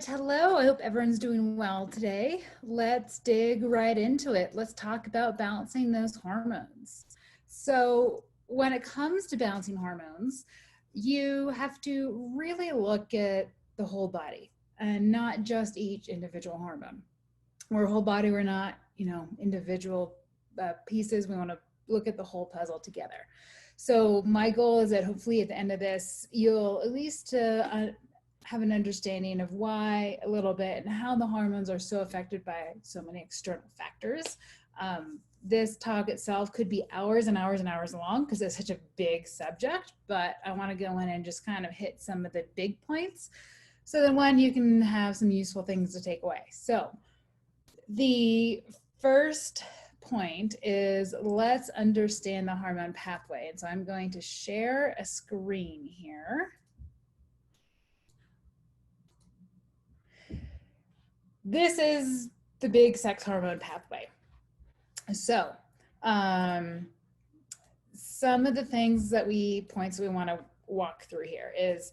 right, hello. I hope everyone's doing well today. Let's dig right into it. Let's talk about balancing those hormones. So, when it comes to balancing hormones, you have to really look at the whole body and not just each individual hormone. We're a whole body, we're not, individual pieces. We want to look at the whole puzzle together. So, my goal is that hopefully at the end of this, you'll at least have an understanding of why a little bit and how the hormones are so affected by so many external factors. This talk itself could be hours and hours and hours long because it's such a big subject, but I want to go in and just kind of hit some of the big points so then one, you can have some useful things to take away. So the first point is let's understand the hormone pathway. And so I'm going to share a screen here. This is the big sex hormone pathway. So some of the points we want to walk through here is,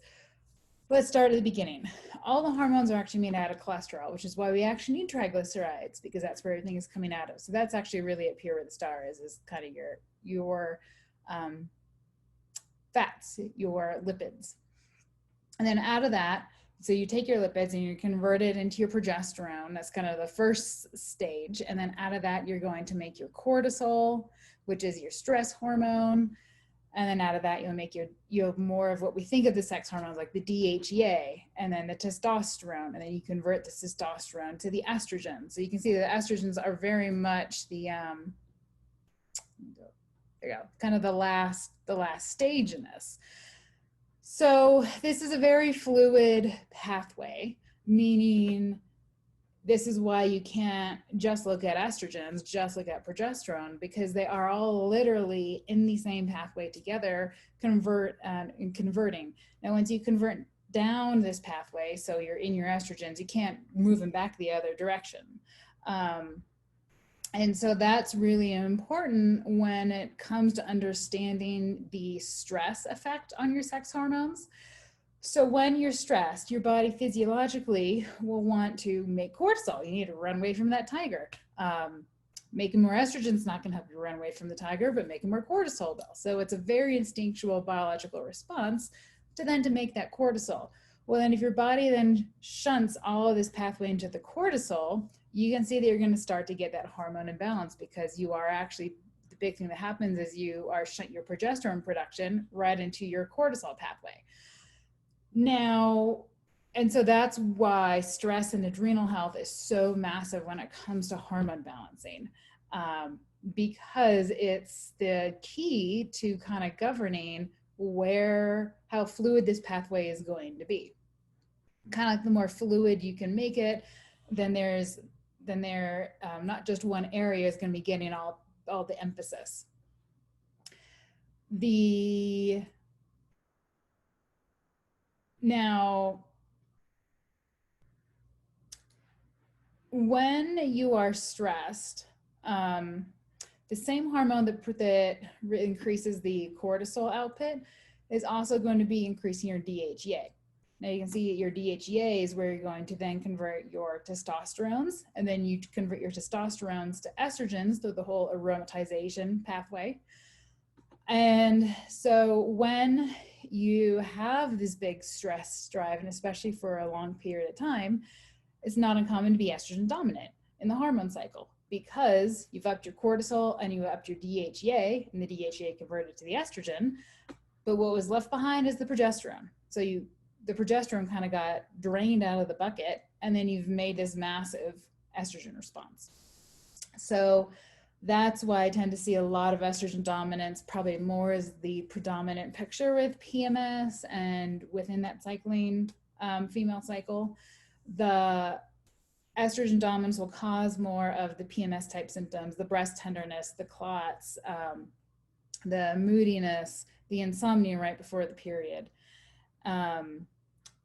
let's start at the beginning. All the hormones are actually made out of cholesterol, which is why we actually need triglycerides, because that's where everything is coming out of. So that's actually really up here where the star is kind of your fats, your lipids. And then out of that, so you take your lipids and you convert it into your progesterone. That's kind of the first stage. And then out of that, you're going to make your cortisol, which is your stress hormone. And then out of that, you'll have more of what we think of the sex hormones, like the DHEA, and then the testosterone. And then you convert the testosterone to the estrogen. So you can see that estrogens are very much kind of the last stage in this. So this is a very fluid pathway, meaning this is why you can't just look at estrogens, just look at progesterone, because they are all literally in the same pathway together, converting. Now, once you convert down this pathway, so you're in your estrogens, you can't move them back the other direction. And so that's really important when it comes to understanding the stress effect on your sex hormones. So when you're stressed, your body physiologically will want to make cortisol. You need to run away from that tiger. Making more estrogen is not going to help you run away from the tiger, but making more cortisol will. So it's a very instinctual biological response to make that cortisol. Well, then if your body then shunts all of this pathway into the cortisol, you can see that you're going to start to get that hormone imbalance, because you are actually, the big thing that happens is you are shunt your progesterone production right into your cortisol pathway. Now, and so that's why stress and adrenal health is so massive when it comes to hormone balancing, because it's the key to kind of governing how fluid this pathway is going to be. Kind of like the more fluid you can make it, then not just one area is going to be getting all the emphasis. Now, when you are stressed, the same hormone that increases the cortisol output is also going to be increasing your DHEA. Now you can see your DHEA is where you're going to then convert your testosterones, and then you convert your testosterones to estrogens through the whole aromatization pathway. And so when you have this big stress drive, and especially for a long period of time, it's not uncommon to be estrogen dominant in the hormone cycle, because you've upped your cortisol and you upped your DHEA, and the DHEA converted to the estrogen. But what was left behind is the progesterone. So the progesterone kind of got drained out of the bucket, and then you've made this massive estrogen response. So that's why I tend to see a lot of estrogen dominance, probably more is the predominant picture with PMS and within that cycling female cycle. The estrogen dominance will cause more of the PMS type symptoms, the breast tenderness, the clots, the moodiness, the insomnia right before the period.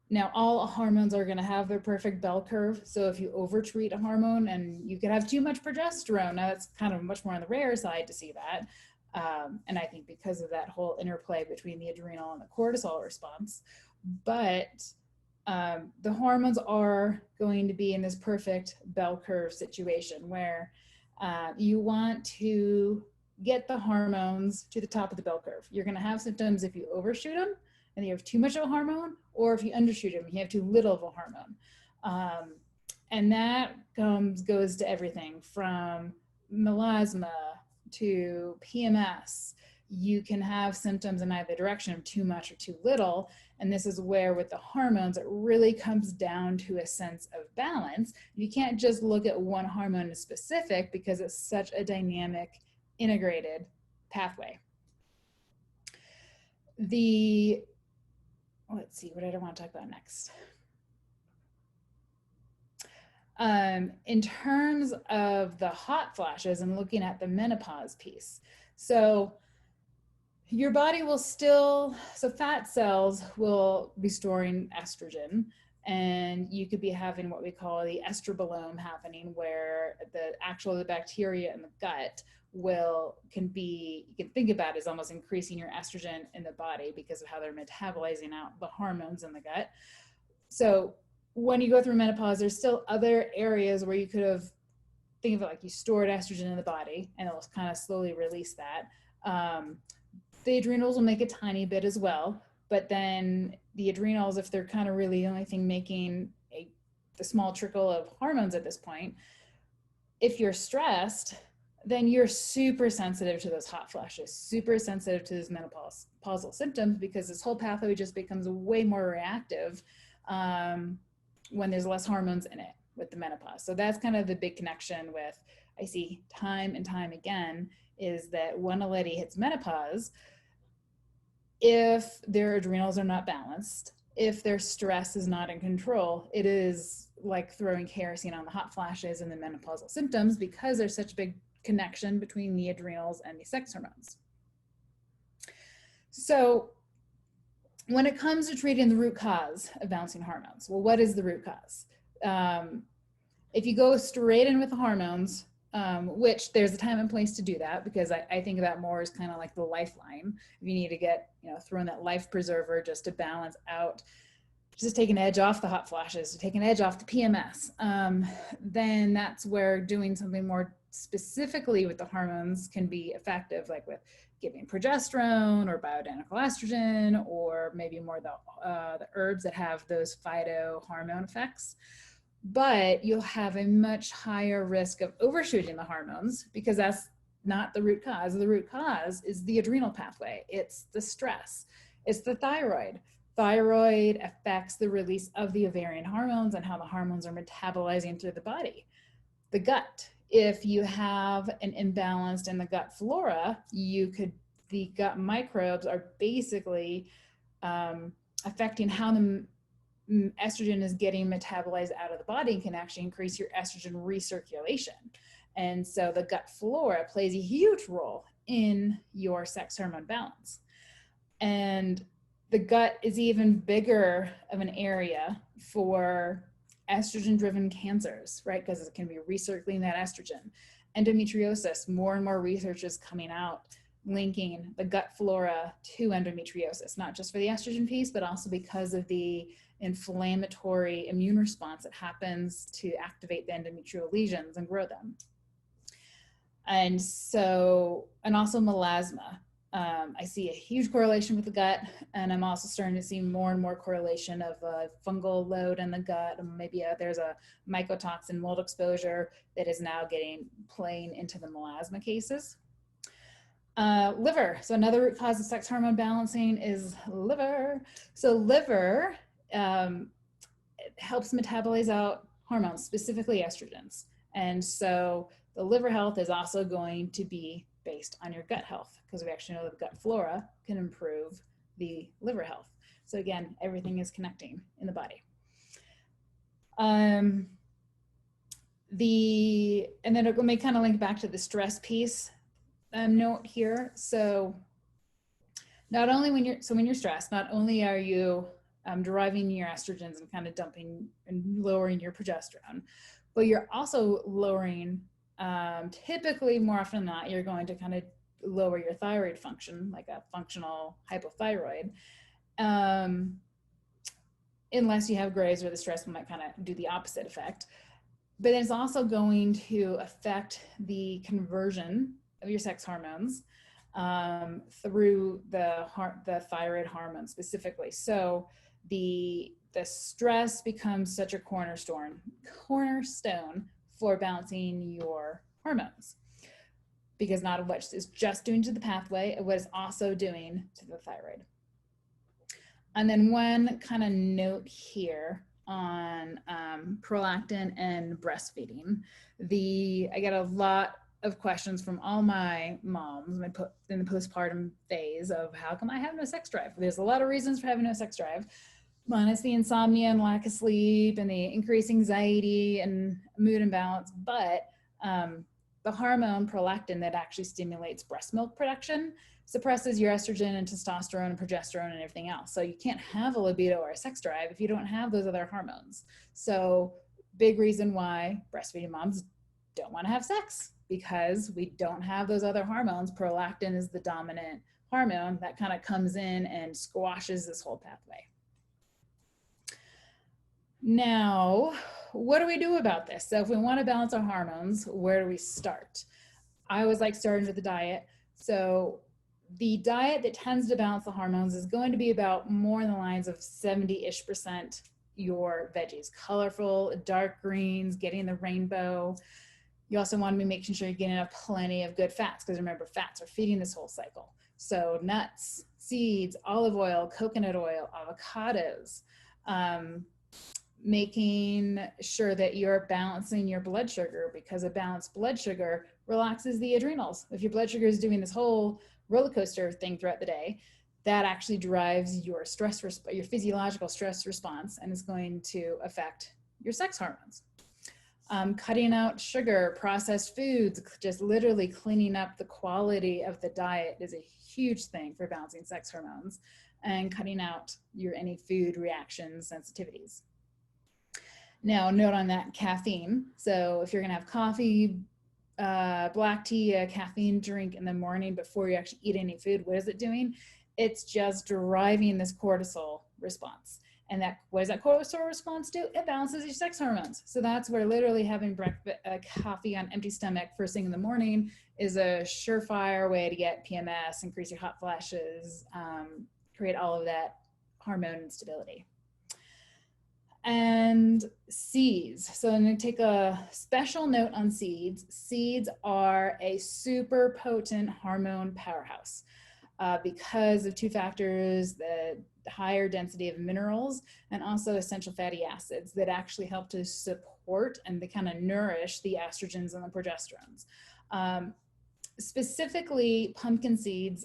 Now, all hormones are going to have their perfect bell curve. So if you overtreat a hormone, and you could have too much progesterone, now that's kind of much more on the rare side to see that. And I think because of that whole interplay between the adrenal and the cortisol response. But The hormones are going to be in this perfect bell curve situation where you want to get the hormones to the top of the bell curve. You're going to have symptoms if you overshoot them and you have too much of a hormone, or if you undershoot them, you have too little of a hormone. And that goes to everything from melasma to PMS. You can have symptoms in either direction of too much or too little. And this is where with the hormones, it really comes down to a sense of balance. You can't just look at one hormone in specific because it's such a dynamic, integrated pathway. Let's see, what did I want to talk about next? In terms of the hot flashes and looking at the menopause piece. So your body will so fat cells will be storing estrogen, and you could be having what we call the estrobolome happening, where the bacteria in the gut you can think about it as almost increasing your estrogen in the body because of how they're metabolizing out the hormones in the gut. So when you go through menopause, there's still other areas where you could have, think of it like you stored estrogen in the body and it'll kind of slowly release that. The adrenals will make a tiny bit as well, but then the adrenals, if they're kind of really the only thing making the small trickle of hormones at this point, if you're stressed, then you're super sensitive to those hot flashes, super sensitive to those menopausal symptoms, because this whole pathway just becomes way more reactive when there's less hormones in it with the menopause. So that's kind of the big connection with, I see time and time again, is that when a lady hits menopause, if their adrenals are not balanced, if their stress is not in control, it is like throwing kerosene on the hot flashes and the menopausal symptoms, because there's such a big connection between the adrenals and the sex hormones. So when it comes to treating the root cause of balancing hormones, well, what is the root cause? If you go straight in with the hormones, which there's a time and place to do that, because I think of that more as kind of like the lifeline. If you need to get, throw in that life preserver just to balance out, just take an edge off the hot flashes, to take an edge off the PMS, then that's where doing something more specifically with the hormones can be effective, like with giving progesterone or bioidentical estrogen, or maybe more the herbs that have those phytohormone effects. But you'll have a much higher risk of overshooting the hormones, because that's not the root cause. The root cause is the adrenal pathway. It's the stress. It's the thyroid. Thyroid affects the release of the ovarian hormones and how the hormones are metabolizing through the body. The gut. If you have an imbalance in the gut flora, the gut microbes are basically affecting how the estrogen is getting metabolized out of the body, and can actually increase your estrogen recirculation. And so the gut flora plays a huge role in your sex hormone balance. And the gut is even bigger of an area for estrogen-driven cancers, right? Because it can be recirculating that estrogen. Endometriosis, more and more research is coming out linking the gut flora to endometriosis, not just for the estrogen piece, but also because of the inflammatory immune response that happens to activate the endometrial lesions and grow them. And also melasma. I see a huge correlation with the gut, and I'm also starting to see more and more correlation of a fungal load in the gut. And maybe there's a mycotoxin mold exposure that is now playing into the melasma cases. Liver. So another root cause of sex hormone balancing is liver. So liver helps metabolize out hormones, specifically estrogens. And so the liver health is also going to be based on your gut health, because we actually know that the gut flora can improve the liver health. So again, everything is connecting in the body. And then it may kind of link back to the stress piece note here. So not only when you're stressed, not only are you deriving your estrogens and kind of dumping and lowering your progesterone, but you're also lowering, typically more often than not, you're going to kind of lower your thyroid function, like a functional hypothyroid. unless you have graves where the stress might kind of do the opposite effect. But it's also going to affect the conversion of your sex hormones through the thyroid hormone specifically. So the stress becomes such a cornerstone for balancing your hormones, because not what it's just doing to the pathway, what it's also doing to the thyroid. And then one kind of note here on prolactin and breastfeeding. I get a lot of questions from all my moms in the postpartum phase of how come I have no sex drive? There's a lot of reasons for having no sex drive. One is the insomnia and lack of sleep and the increased anxiety and mood imbalance, but the hormone prolactin that actually stimulates breast milk production suppresses your estrogen and testosterone and progesterone and everything else. So you can't have a libido or a sex drive if you don't have those other hormones. So big reason why breastfeeding moms don't want to have sex, because we don't have those other hormones. Prolactin is the dominant hormone that kind of comes in and squashes this whole pathway. Now, what do we do about this? So if we want to balance our hormones, where do we start? I always like starting with the diet. So the diet that tends to balance the hormones is going to be about more in the lines of 70-ish% your veggies, colorful, dark greens, getting the rainbow. You also want to be making sure you're getting plenty of good fats, because remember, fats are feeding this whole cycle. So nuts, seeds, olive oil, coconut oil, avocados, making sure that you're balancing your blood sugar, because a balanced blood sugar relaxes the adrenals. If your blood sugar is doing this whole roller coaster thing throughout the day, that actually drives your your physiological stress response, and is going to affect your sex hormones. Cutting out sugar, processed foods, just literally cleaning up the quality of the diet is a huge thing for balancing sex hormones, and cutting out any food reactions, sensitivities. Now, note on that, caffeine. So if you're gonna have coffee, black tea, a caffeine drink in the morning before you actually eat any food, what is it doing? It's just driving this cortisol response. And what does that cortisol response do? It balances your sex hormones. So that's where literally having coffee on empty stomach first thing in the morning is a surefire way to get PMS, increase your hot flashes, create all of that hormone instability. And seeds. So I'm going to take a special note on seeds. Seeds are a super potent hormone powerhouse because of two factors: the higher density of minerals and also essential fatty acids that actually help to support and they kind of nourish the estrogens and the progesterones. Specifically, pumpkin seeds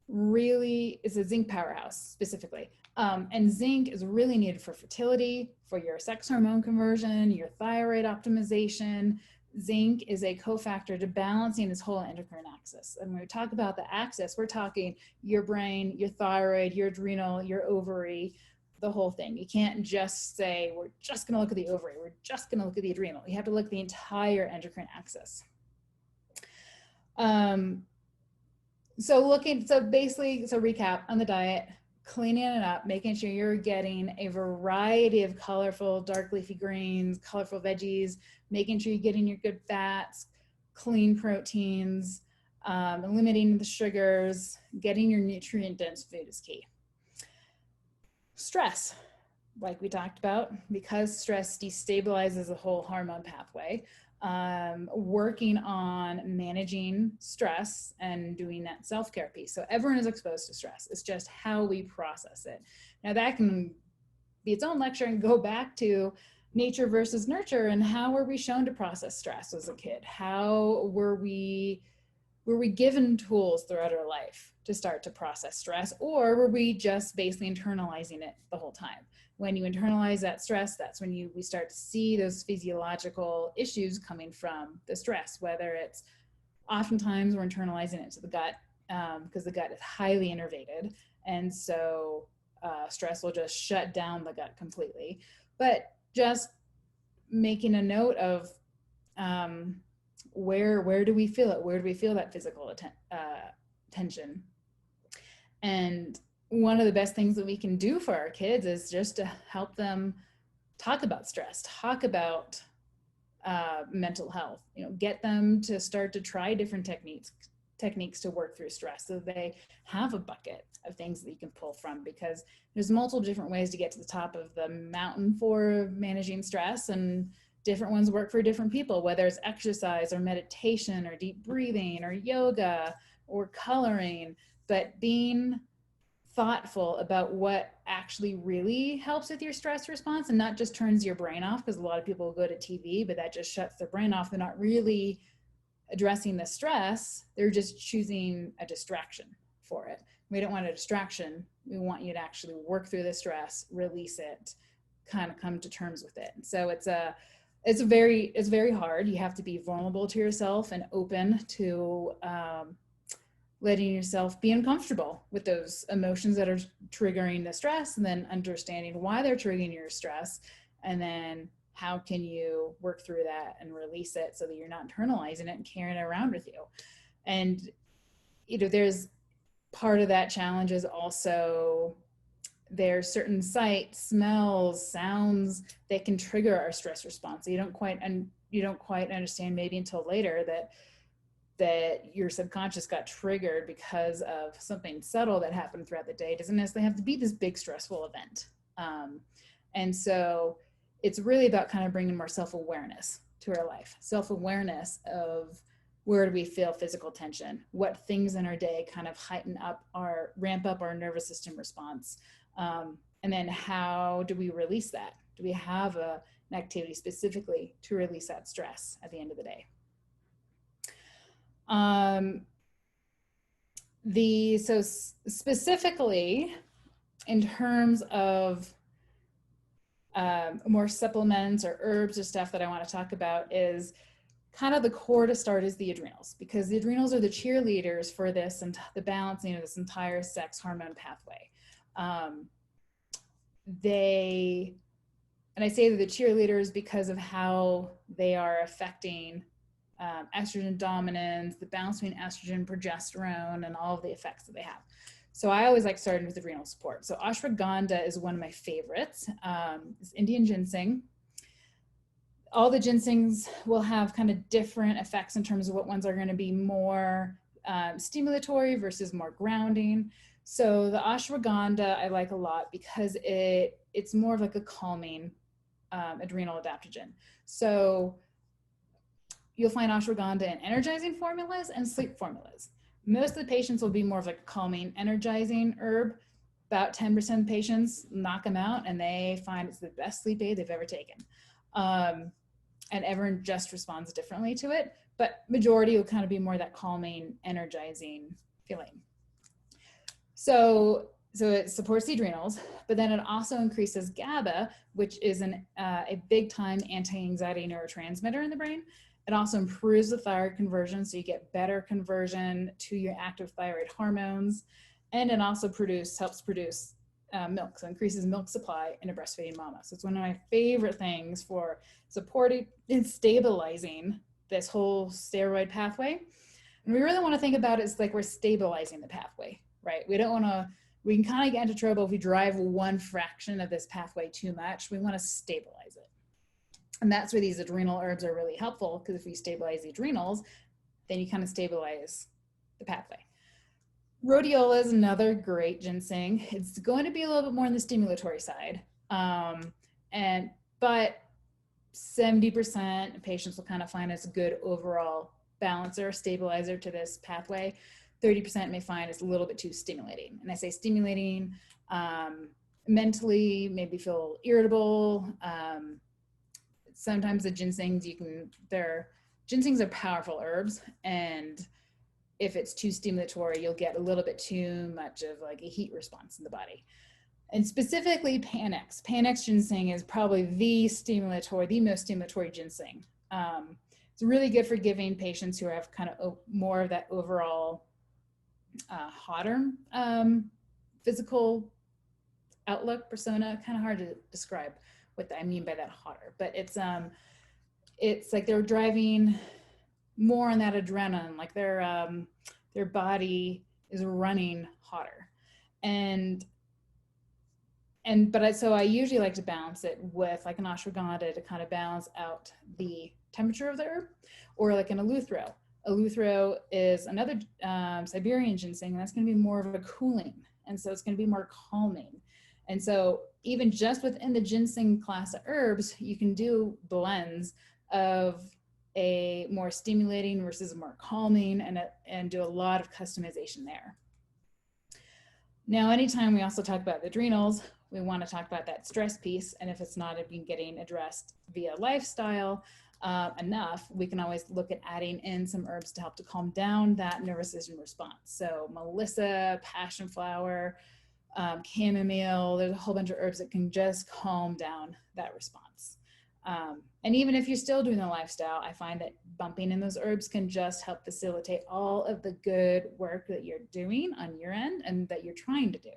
is a zinc powerhouse specifically. And zinc is really needed for fertility, for your sex hormone conversion, your thyroid optimization. Zinc is a cofactor to balancing this whole endocrine axis. And when we talk about the axis, we're talking your brain, your thyroid, your adrenal, your ovary, the whole thing. You can't just say, we're just going to look at the ovary, we're just going to look at the adrenal. You have to look at the entire endocrine axis. So recap on the diet: cleaning it up, making sure you're getting a variety of colorful, dark leafy greens, colorful veggies, making sure you're getting your good fats, clean proteins, limiting the sugars, getting your nutrient-dense food is key. Stress, like we talked about, because stress destabilizes the whole hormone pathway. Working on managing stress and doing that self-care piece. So everyone is exposed to stress. It's just how we process it. Now that can be its own lecture and go back to nature versus nurture, and how were we shown to process stress as a kid? How were we given tools throughout our life to start to process stress, or were we just basically internalizing it the whole time? When you internalize that stress, that's when we start to see those physiological issues coming from the stress, whether it's oftentimes we're internalizing it to the gut because the gut is highly innervated. And so stress will just shut down the gut completely. But just making a note of where do we feel it? Where do we feel that physical tension? And one of the best things that we can do for our kids is just to help them talk about stress, talk about mental health, get them to start to try different techniques to work through stress, so they have a bucket of things that you can pull from, because there's multiple different ways to get to the top of the mountain for managing stress, and different ones work for different people, whether it's exercise or meditation or deep breathing or yoga or coloring. But being thoughtful about what actually really helps with your stress response and not just turns your brain off, because a lot of people go to TV, but that just shuts their brain off. They're not really addressing the stress, they're just choosing a distraction for it. We don't want a distraction. We want you to actually work through the stress, release it, kind of come to terms with it. So it's very hard. You have to be vulnerable to yourself and open to letting yourself be uncomfortable with those emotions that are triggering the stress, and then understanding why they're triggering your stress, and then how can you work through that and release it so that you're not internalizing it and carrying it around with you. And there's part of that challenge is also there's certain sights, smells, sounds that can trigger our stress response. So you don't quite understand maybe until later that your subconscious got triggered because of something subtle that happened throughout the day. It doesn't necessarily have to be this big stressful event. And so it's really about kind of bringing more self-awareness to our life, self-awareness of where do we feel physical tension, what things in our day kind of ramp up our nervous system response, and then how do we release that? Do we have an activity specifically to release that stress at the end of the day? So specifically in terms of more supplements or herbs or stuff that I want to talk about, is kind of the core to start is the adrenals, because the adrenals are the cheerleaders for this and the balancing of this entire sex hormone pathway. And I say they're the cheerleaders because of how they are affecting estrogen dominance, the balance between estrogen, progesterone, and all of the effects that they have. So I always like starting with adrenal support. So ashwagandha is one of my favorites. It's Indian ginseng. All the ginsengs will have kind of different effects in terms of what ones are going to be more stimulatory versus more grounding. So the ashwagandha I like a lot because it's more of like a calming adrenal adaptogen. So you'll find ashwagandha in energizing formulas and sleep formulas. Most of the patients will be more of like a calming, energizing herb. About 10% of patients knock them out and they find it's the best sleep aid they've ever taken. And everyone just responds differently to it, but majority will kind of be more that calming, energizing feeling. So it supports the adrenals, but then it also increases GABA, which is a big time anti-anxiety neurotransmitter in the brain. It also improves the thyroid conversion, so you get better conversion to your active thyroid hormones. And it also helps produce milk, so increases milk supply in a breastfeeding mama. So it's one of my favorite things for supporting and stabilizing this whole steroid pathway. And we really want to think about it as like we're stabilizing the pathway, right? We can kind of get into trouble if we drive one fraction of this pathway too much. We want to stabilize it. And that's where these adrenal herbs are really helpful, because if you stabilize the adrenals, then you kind of stabilize the pathway. Rhodiola is another great ginseng. It's going to be a little bit more on the stimulatory side. But 70% of patients will kind of find it's a good overall balancer, stabilizer to this pathway. 30% may find it's a little bit too stimulating. And I say stimulating mentally, maybe feel irritable. Sometimes the ginsengs, ginsengs are powerful herbs, and if it's too stimulatory, you'll get a little bit too much of like a heat response in the body. And specifically Panax. Panax ginseng is probably the most stimulatory ginseng. It's really good for giving patients who have kind of more of that overall hotter physical outlook, persona. Kind of hard to describe what I mean by that hotter, but it's like they're driving more on that adrenaline, like their body is running hotter. So I usually like to balance it with like an ashwagandha to kind of balance out the temperature of the herb, or like an eleuthero. Eleuthero is another Siberian ginseng, and that's going to be more of a cooling, and so it's going to be more calming. And so even just within the ginseng class of herbs, you can do blends of a more stimulating versus a more calming, and do a lot of customization there. Now, anytime we also talk about the adrenals, we want to talk about that stress piece. And if it's not been getting addressed via lifestyle enough, we can always look at adding in some herbs to help to calm down that nervous system response. So Melissa, passion flower, chamomile, there's a whole bunch of herbs that can just calm down that response. And even if you're still doing the lifestyle, I find that bumping in those herbs can just help facilitate all of the good work that you're doing on your end and that you're trying to do.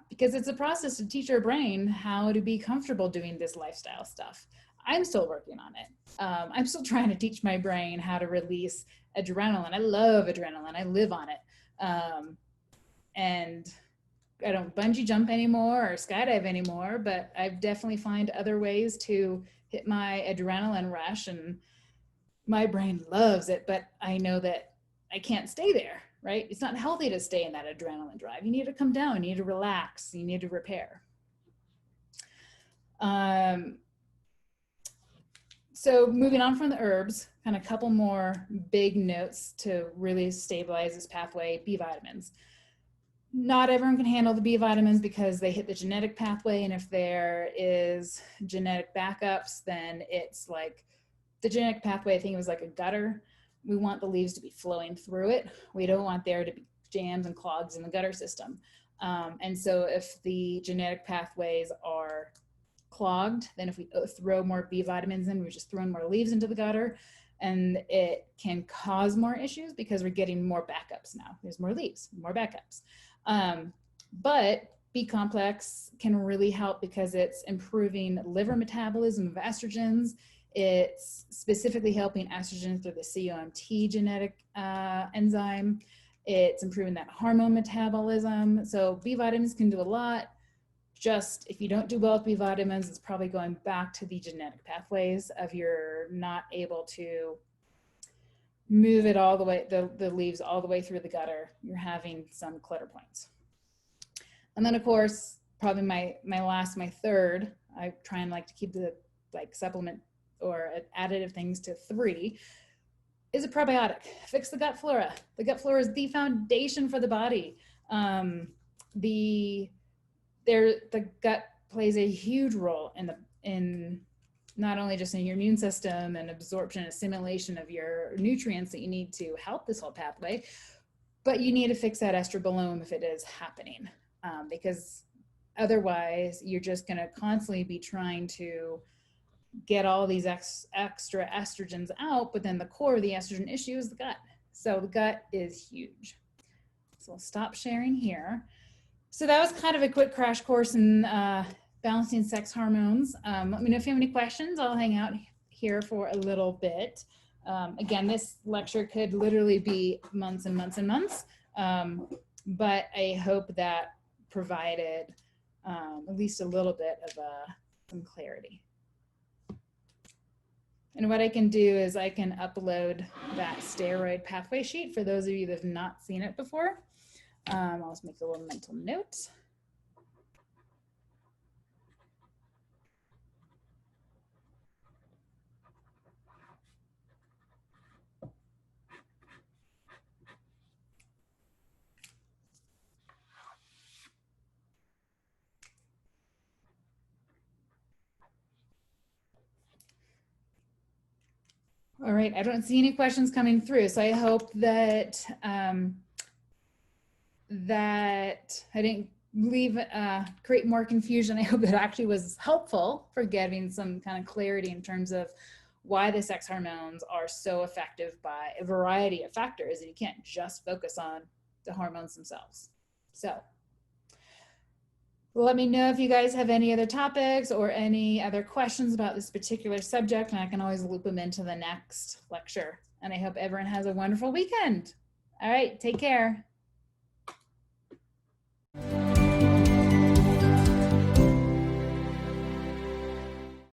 Because it's a process to teach our brain how to be comfortable doing this lifestyle stuff. I'm still working on it. I'm still trying to teach my brain how to release adrenaline. I love adrenaline. I live on it. And I don't bungee jump anymore or skydive anymore, but I've definitely find other ways to hit my adrenaline rush, and my brain loves it, but I know that I can't stay there, right? It's not healthy to stay in that adrenaline drive. You need to come down, you need to relax, you need to repair. So moving on from the herbs, kind of a couple more big notes to really stabilize this pathway: B vitamins. Not everyone can handle the B vitamins because they hit the genetic pathway, and if there is genetic backups, then it's like the genetic pathway, I think it was like a gutter. We want the leaves to be flowing through it. We don't want there to be jams and clogs in the gutter system. And so if the genetic pathways are clogged, then if we throw more B vitamins in, we're just throwing more leaves into the gutter, and it can cause more issues because we're getting more backups now. There's more leaves, more backups. But B complex can really help because it's improving liver metabolism of estrogens. It's specifically helping estrogen through the COMT genetic enzyme. It's improving that hormone metabolism. So B vitamins can do a lot. Just if you don't do well with B vitamins, it's probably going back to the genetic pathways of you're not able to move it all the way, the leaves all the way through the gutter. You're having some clutter points. And then of course, probably my third, I try and like to keep the like supplement or additive things to 3, is a probiotic. Fix the gut flora. The gut flora is the foundation for the body. The gut plays a huge role in not only just in your immune system and absorption and assimilation of your nutrients that you need to help this whole pathway, but you need to fix that estrobolome if it is happening, because otherwise you're just going to constantly be trying to get all these extra estrogens out, but then the core of the estrogen issue is the gut. So the gut is huge. So I'll stop sharing here. So that was kind of a quick crash course in balancing sex hormones. Let me know if you have any questions. I'll hang out here for a little bit. Again, this lecture could literally be months and months and months, but I hope that provided at least a little bit of some clarity. And what I can do is I can upload that steroid pathway sheet for those of you that have not seen it before. I'll just make a little mental note. All right, I don't see any questions coming through, so I hope that that I didn't create more confusion. I hope it actually was helpful for getting some kind of clarity in terms of why the sex hormones are so effective by a variety of factors, and you can't just focus on the hormones themselves. So let me know if you guys have any other topics or any other questions about this particular subject, and I can always loop them into the next lecture. And I hope everyone has a wonderful weekend. All right, take care.